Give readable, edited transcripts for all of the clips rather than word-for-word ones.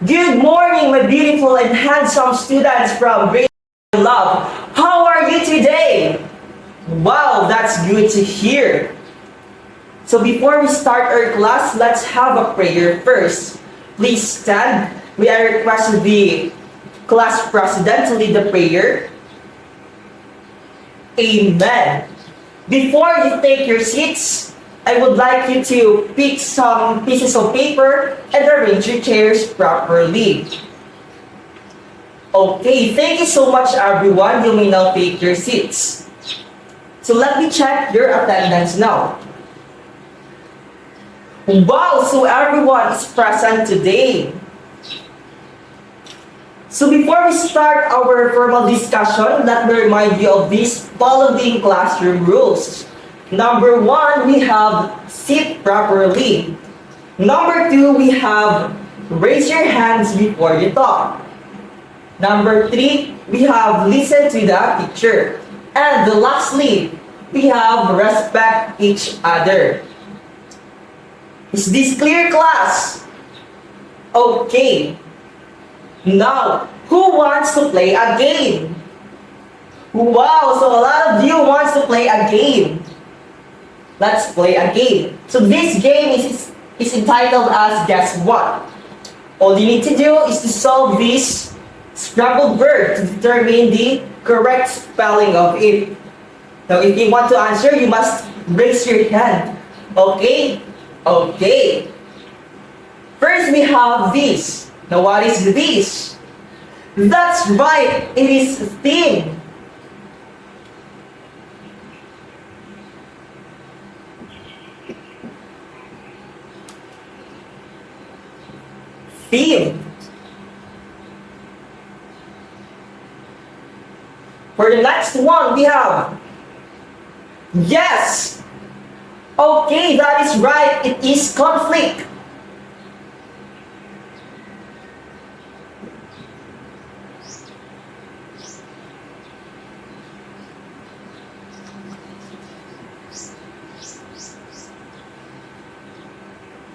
Good morning, my beautiful and handsome students from Grade Love. How are you today? Wow, that's good to hear. So before we start our class, let's have a prayer first. Please stand. We are requesting the class president to lead the prayer. Amen. Before you take your seats, I would like you to pick some pieces of paper and arrange your chairs properly. Okay, thank you so much everyone. You may now take your seats. So let me check your attendance now. Wow, so everyone is present today. So before we start our formal discussion, let me remind you of these following classroom rules. Number 1, we have sit properly. Number 2, we have raise your hands before you talk. Number 3, we have listen to the teacher. And lastly, we have respect each other. Is this clear, class? Okay. Now, who wants to play a game? Wow, so a lot of you wants to play a game. Let's play a game. So this game is entitled as Guess What? All you need to do is to solve this scrambled word to determine the correct spelling of it. Now, if you want to answer, you must raise your hand. Okay? Okay. First, we have this. Now, what is this? That's right, it is theme. Theme. For the next one, we have yes. Okay, that is right, it is conflict.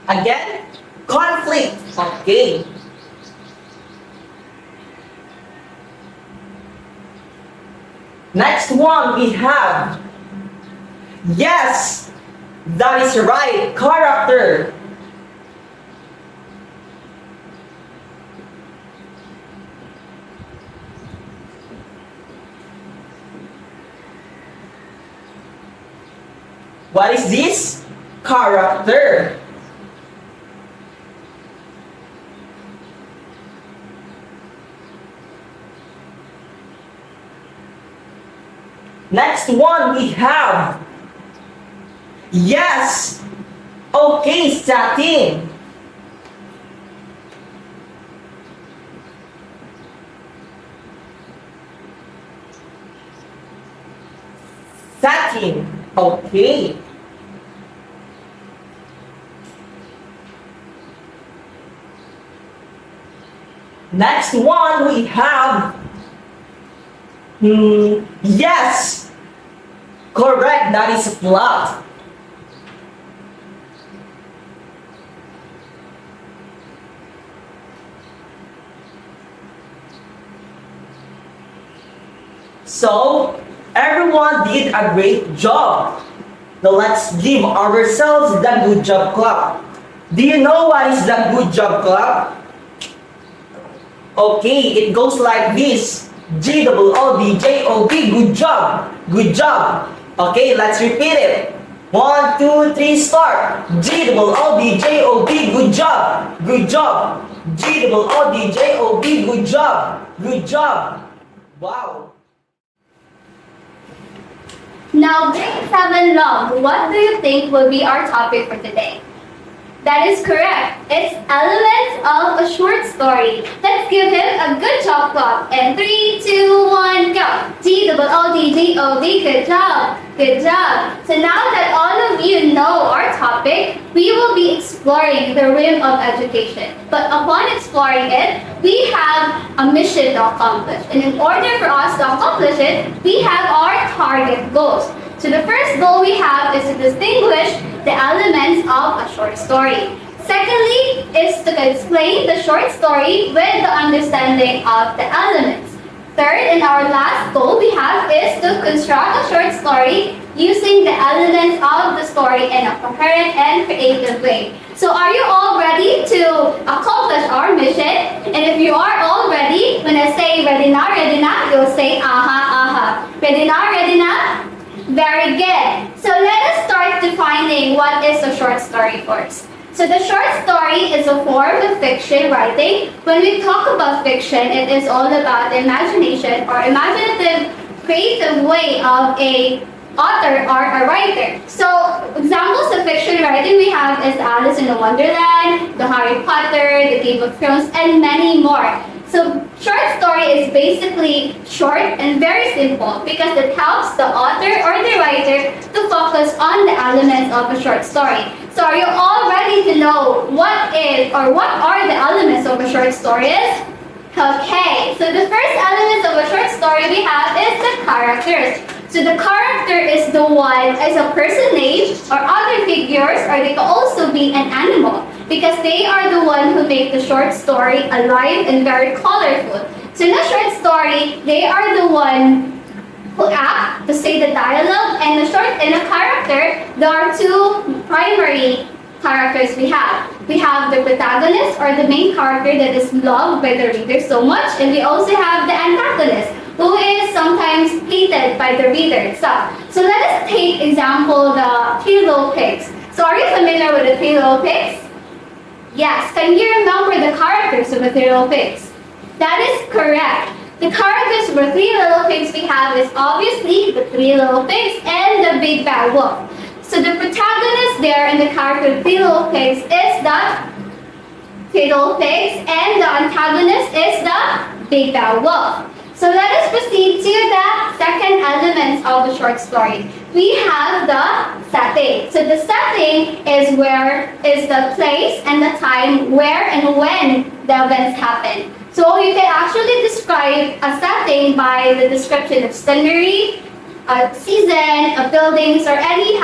Again, conflict. Okay. Next one we have yes, that is right, character. What is this? Character. Next one we have yes. Okay, satin. Satin. Okay. Next one we have yes. Correct, that is flat. So, everyone did a great job. Now let's give ourselves the good job clap. Do you know what is the good job clap? Okay, it goes like this. G-O-O-D-J-O-B, good job. Good job. Okay, let's repeat it. 1, 2, 3, start. G-O-O-D-J-O-B, good job. Good job. G-O-O-D-J-O-B, good job. Good job. Wow. Now, grade 7 love, what do you think will be our topic for today? That is correct. It's elements of a short story. Let's give him a good job clap. And 3, 2, 1, go. G-O-O-D-G-O-B, good job. Good job. So now that all of you know our topic, we will be exploring the rim of education. But upon exploring it, we have a mission to accomplish. And in order for us to accomplish it, we have our target goals. So the first goal we have is to distinguish the elements of a short story. Secondly is to explain the short story with the understanding of the elements. Third, and our last goal we have is to construct a short story using the elements of the story in a coherent and creative way. So are you all ready to accomplish our mission? And if you are all ready, when I say ready na, you'll say aha, aha. Ready na? Very good. So let us start defining what is a short story first. So the short story is a form of fiction writing. When we talk about fiction, it is all about imagination or imaginative, creative way of a author or a writer. So examples of fiction writing we have is Alice in the Wonderland, the Harry Potter, the Game of Thrones, and many more. So short story is basically short and very simple because it helps the author or the writer to focus on the elements of a short story. So are you all ready to know what are the elements of a short story is? Okay, so the first elements of a short story we have is the characters. So the character is the one as a person name or other figures, or they can also be an animal because they are the one who make the short story alive and very colorful. So in a short story, they are the one who act to say the dialogue, and in a character, there are two primary characters we have. We have the protagonist or the main character that is loved by the reader so much, and we also have the antagonist who is sometimes hated by the reader itself. So let us take example the Three Little Pigs. So are you familiar with the Three Little Pigs? Yes. Can you remember the characters of the Three Little Pigs? That is correct. The characters for Three Little Pigs we have is obviously the Three Little Pigs and the Big Bad Wolf. So the protagonist there in the character Three Little Pigs is the Three Little Pigs, and the antagonist is the Big Bad Wolf. So let us proceed to the second element of the short story. We have the setting. So the setting is the place and the time where and when the events happen. So you can actually describe a setting by the description of scenery, a season, a buildings, or anything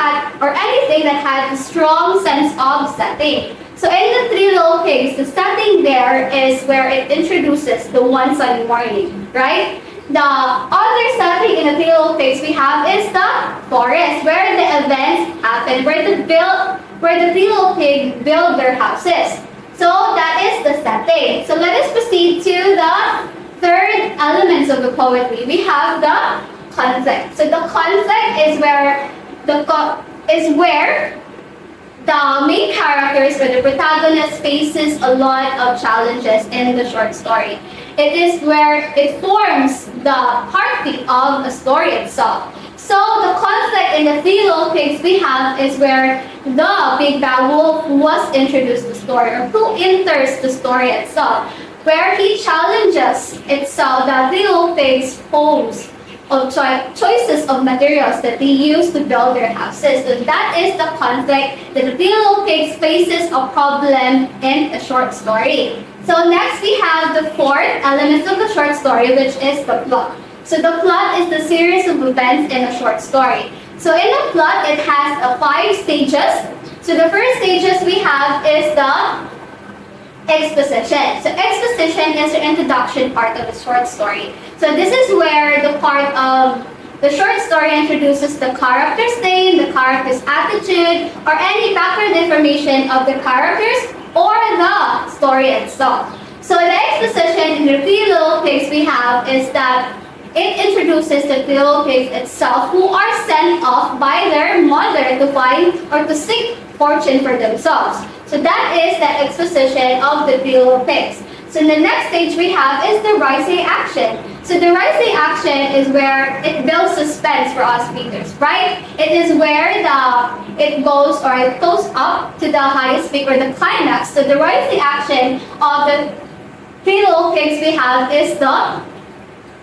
that has a strong sense of setting. So in the Three Little Pigs, the setting there is where it introduces the one sunny morning, right? The other setting in the Three Little Pigs we have is the forest, where the events happen, where the Three Little Pigs build their houses. So that is the setting. So let us proceed to the third elements of the poetry. We have the conflict. So the conflict is where the main characters or the protagonist faces a lot of challenges in the short story. It is where it forms the heartbeat of the story itself. So the conflict in the Three Little Pigs we have is where the Big Bad Wolf was introduced to the story, or who enters the story itself, where he challenges itself the Three Little Pigs' homes of choices of materials that they use to build their houses. So that is the conflict that the Three Little Pigs faces a problem in a short story. So next we have the fourth element of the short story, which is the plot. So the plot is the series of events in a short story. So in a plot, it has 5 stages. So the first stages we have is the exposition. So exposition is the introduction part of the short story. So this is where the part of the short story introduces the character's name, the character's attitude, or any background information of the characters or the story itself. So the exposition in the Three Little Pigs we have is that it introduces the Three Little Pigs itself, who are sent off by their mother to find or to seek fortune for themselves. So that is the exposition of the Three Little Pigs. So the next stage we have is the rising action. So the rising action is where it builds suspense for us readers, right? It is where it goes up to the highest peak or the climax. So the rising action of the Three Little Pigs we have is the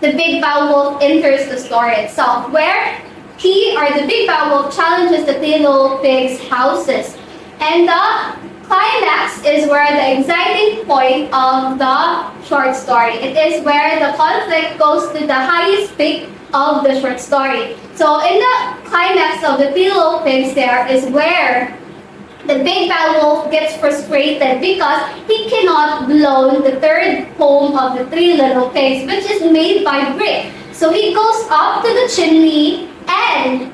Big Bad Wolf enters the story itself, where the Big Bad Wolf challenges the Three Little Pigs' houses. And the climax is where the exciting point of the short story. It is where the conflict goes to the highest peak of the short story. So in the climax of the Three Little Pigs there is where the big bad wolf gets frustrated because he cannot blow the third home of the three little pigs, which is made by brick. So he goes up to the chimney and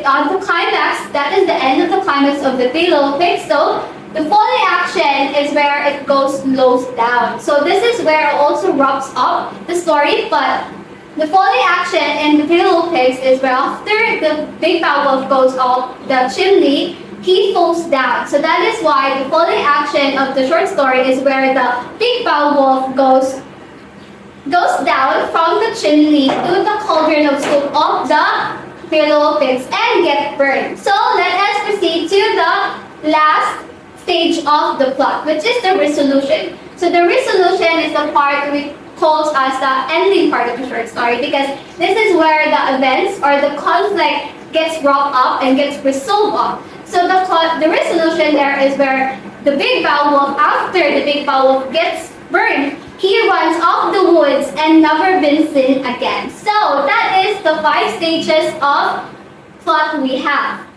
on the climax, that is the end of the climax of the three little pigs. So the Foley action is where it goes slows down. So this is where it also wraps up the story, but the Foley action in the Three Little Pigs is where after the big bad wolf goes up the chimney, he falls down. So that is why the Foley action of the short story is where the big bad wolf goes down from the chimney to the cauldron of soup of the Three Little Pigs and get burned. So let us proceed to the last stage of the plot, which is the resolution. So the resolution is the part we calls as the ending part of the short story, because this is where the events or the conflict gets wrapped up and gets resolved up. So the resolution there is where the big bad wolf, after the big bad wolf gets burned, he runs off the woods and never been seen again. So that is the 5 stages of plot we have.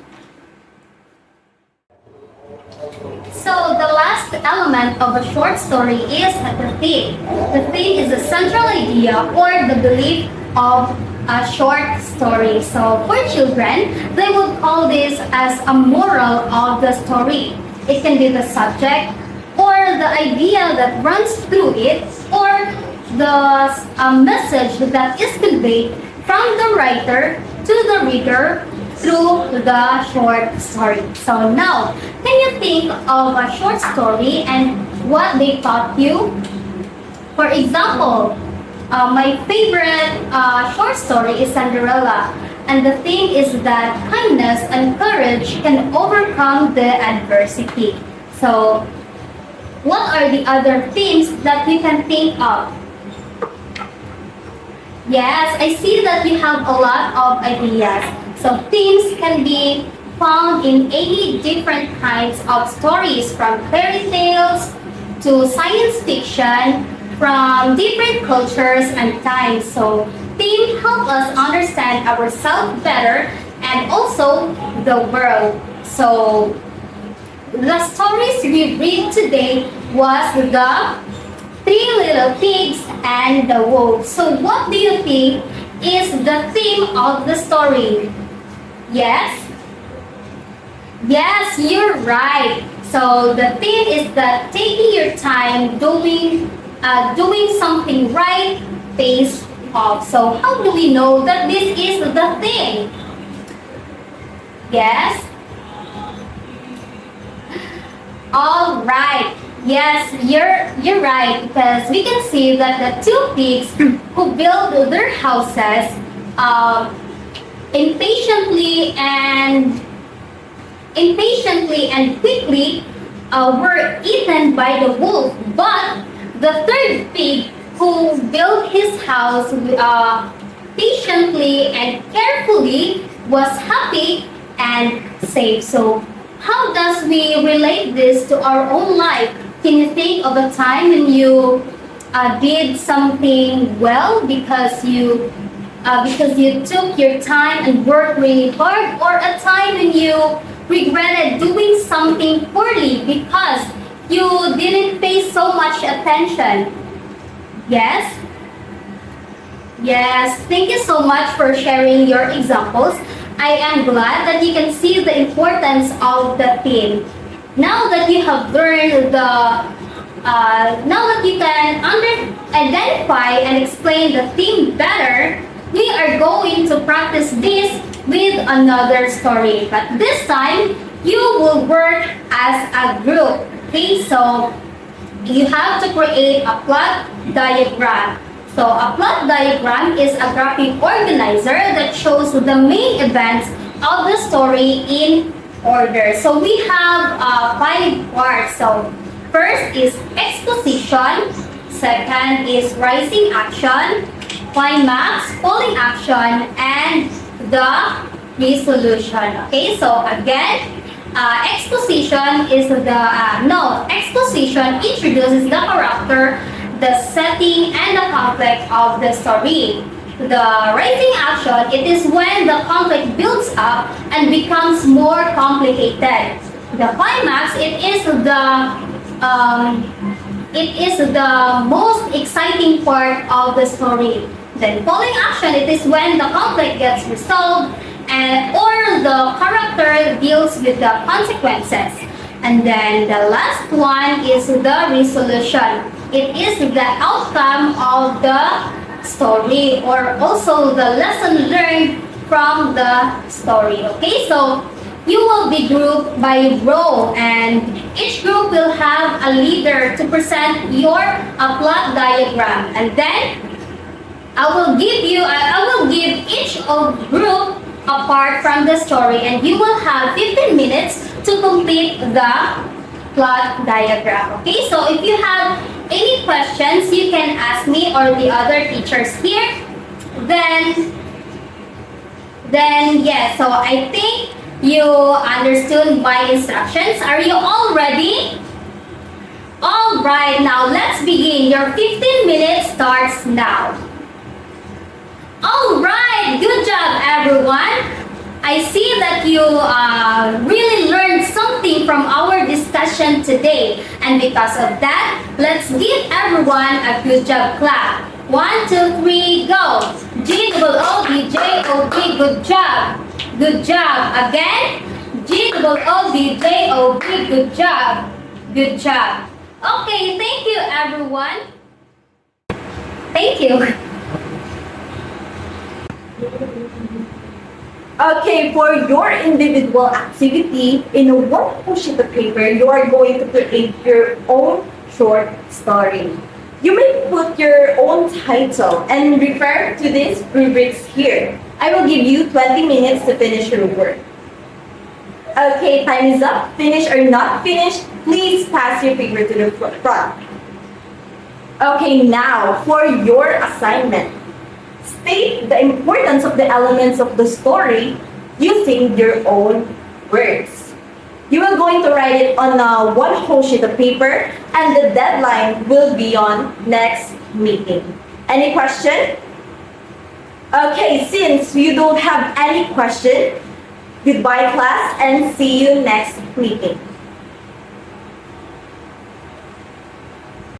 So the last element of a short story is the theme. The theme is the central idea or the belief of a short story. So for children, they would call this as a moral of the story. It can be the subject or the idea that runs through it, or the message that is conveyed from the writer to the reader through the short story. So now, can you think of a short story and what they taught you? For example, my favorite short story is Cinderella. And the thing is that kindness and courage can overcome the adversity. So, what are the other themes that you can think of? Yes, I see that you have a lot of ideas. So themes can be found in any different kinds of stories, from fairy tales to science fiction, from different cultures and times. So themes help us understand ourselves better and also the world. So the stories we read today was the Three Little Pigs and the Wolf. So what do you think is the theme of the story? Yes? Yes, you're right. So the theme is that taking your time doing something right pays off. So how do we know that this is the theme? Yes? All right. Yes, you're right, because we can see that the two pigs who build their houses impatiently and quickly were eaten by the wolf. But the third pig, who built his house patiently and carefully, was happy and safe. So how does we relate this to our own life? Can you think of a time when you did something well because you took your time and worked really hard, or a time when you regretted doing something poorly because you didn't pay so much attention? Yes? Yes, thank you so much for sharing your examples. I am glad that you can see the importance of the theme. Now that you have learned now that you can identify and explain the theme better, we are going to practice this with another story. But this time, you will work as a group. Okay, so you have to create a plot diagram. So a plot diagram is a graphic organizer that shows the main events of the story in order. So we have 5 parts. So first is exposition, second is rising action, climax, falling action, and the resolution. Okay, so again, exposition introduces the character, the setting, and the conflict of the story. The rising action, it is when the conflict builds up and becomes more complicated. the climax, it is the most exciting part of the story. Then following action, it is when the conflict gets resolved and or the character deals with the consequences. And then the last one is the resolution. It is the outcome of the story or also the lesson learned from the story. Okay, so you will be grouped by row and each group will have a leader to present your plot diagram, and then I will give each of group a part from the story, and you will have 15 minutes to complete the plot diagram. Okay, so if you have any questions, you can ask me or the other teachers here. Then yes, so I think you understood my instructions. Are you all ready? All right, now let's begin. Your 15 minutes starts now. All right, good job, everyone. I see that you really learned something from our discussion today. And because of that, let's give everyone a good job clap. 1, 2, 3, go. G-O-O-D-J-O-B, good job. Good job. Again. G-O-O-D-J-O-B, good job. Good job. Okay, thank you, everyone. Thank you. Okay, for your individual activity, in a one sheet of paper, you are going to create your own short story. You may put your own title and refer to these rubrics here. I will give you 20 minutes to finish your work. Okay, time is up. Finish or not finish, please pass your paper to the front. Okay, now for your assignment. State the importance of the elements of the story using your own words. You are going to write it on one whole sheet of paper and the deadline will be on next meeting. Any question? Okay, since you don't have any question, goodbye class and see you next meeting.